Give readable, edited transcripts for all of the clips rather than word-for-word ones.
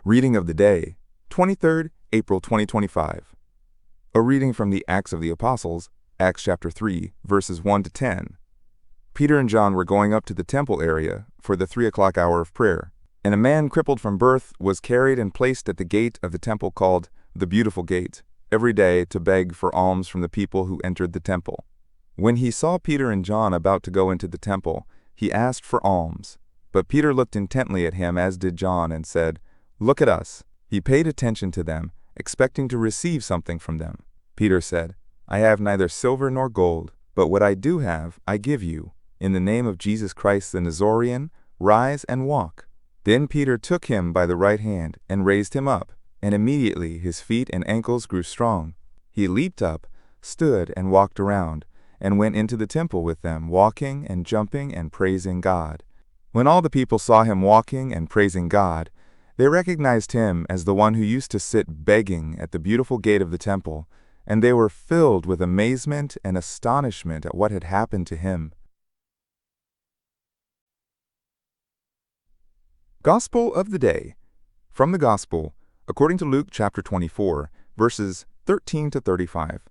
Reading of the day, 23rd April 2025. A reading from the Acts of the Apostles, Acts chapter 3, verses 1 to 10. Peter and John were going up to the temple area for the 3 o'clock hour of prayer, and a man crippled from birth was carried and placed at the gate of the temple called the Beautiful Gate, every day to beg for alms from the people who entered the temple. When he saw Peter and John about to go into the temple, he asked for alms. But Peter looked intently at him, as did John, and said, "Look at us." He paid attention to them, expecting to receive something from them. Peter said, "I have neither silver nor gold, but what I do have I give you. In the name of Jesus Christ the Nazarene, rise and walk." Then Peter took him by the right hand and raised him up, and immediately his feet and ankles grew strong. He leaped up, stood and walked around, and went into the temple with them, walking and jumping and praising God. When all the people saw him walking and praising God, they recognized him as the one who used to sit begging at the beautiful gate of the temple, and they were filled with amazement and astonishment at what had happened to him. Gospel of the Day. From the Gospel, according to Luke chapter 24, verses 13 to 35.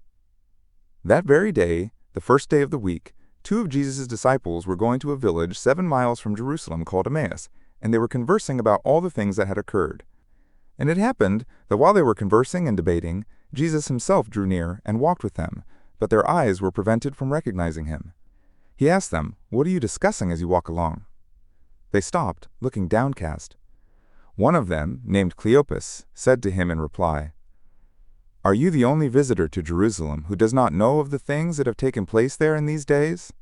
That very day, the first day of the week, 2 of Jesus' disciples were going to a village 7 miles from Jerusalem called Emmaus, and they were conversing about all the things that had occurred. And it happened that while they were conversing and debating, Jesus himself drew near and walked with them, but their eyes were prevented from recognizing him. He asked them, "What are you discussing as you walk along?" They stopped, looking downcast. One of them, named Cleopas, said to him in reply, "Are you the only visitor to Jerusalem who does not know of the things that have taken place there in these days?"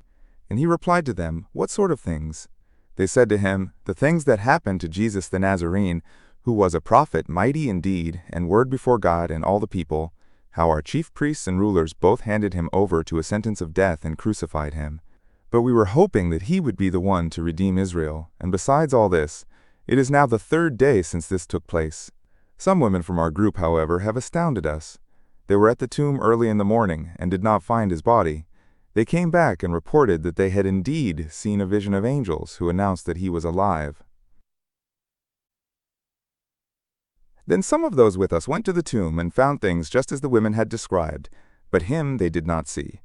And he replied to them, "What sort of things?" They said to him, "The things that happened to Jesus the Nazarene, who was a prophet, mighty in deed and word before God and all the people, how our chief priests and rulers both handed him over to a sentence of death and crucified him. But we were hoping that he would be the one to redeem Israel, and besides all this, it is now the 3rd day since this took place. Some women from our group, however, have astounded us. They were at the tomb early in the morning and did not find his body. They came back and reported that they had indeed seen a vision of angels who announced that he was alive." Then some of those with us went to the tomb and found things just as the women had described, but him they did not see.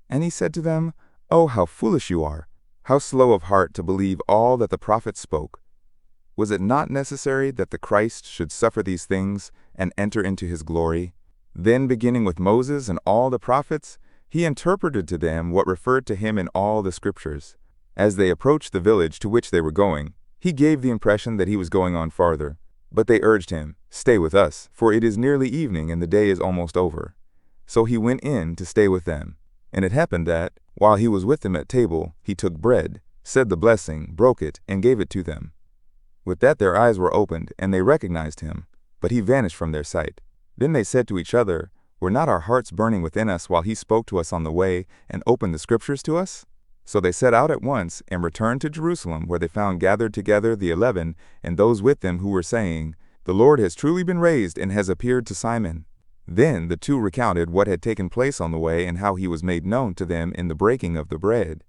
And he said to them, "Oh, how foolish you are! How slow of heart to believe all that the prophets spoke! Was it not necessary that the Christ should suffer these things and enter into his glory?" Then, beginning with Moses and all the prophets, he interpreted to them what referred to him in all the scriptures. As they approached the village to which they were going, he gave the impression that he was going on farther. But they urged him, "Stay with us, for it is nearly evening and the day is almost over." So he went in to stay with them. And it happened that, while he was with them at table, he took bread, said the blessing, broke it, and gave it to them. With that their eyes were opened, and they recognized him, but he vanished from their sight. Then they said to each other, "Were not our hearts burning within us while he spoke to us on the way and opened the scriptures to us?" So they set out at once and returned to Jerusalem, where they found gathered together the 11 and those with them who were saying, "The Lord has truly been raised and has appeared to Simon." Then the 2 recounted what had taken place on the way and how he was made known to them in the breaking of the bread.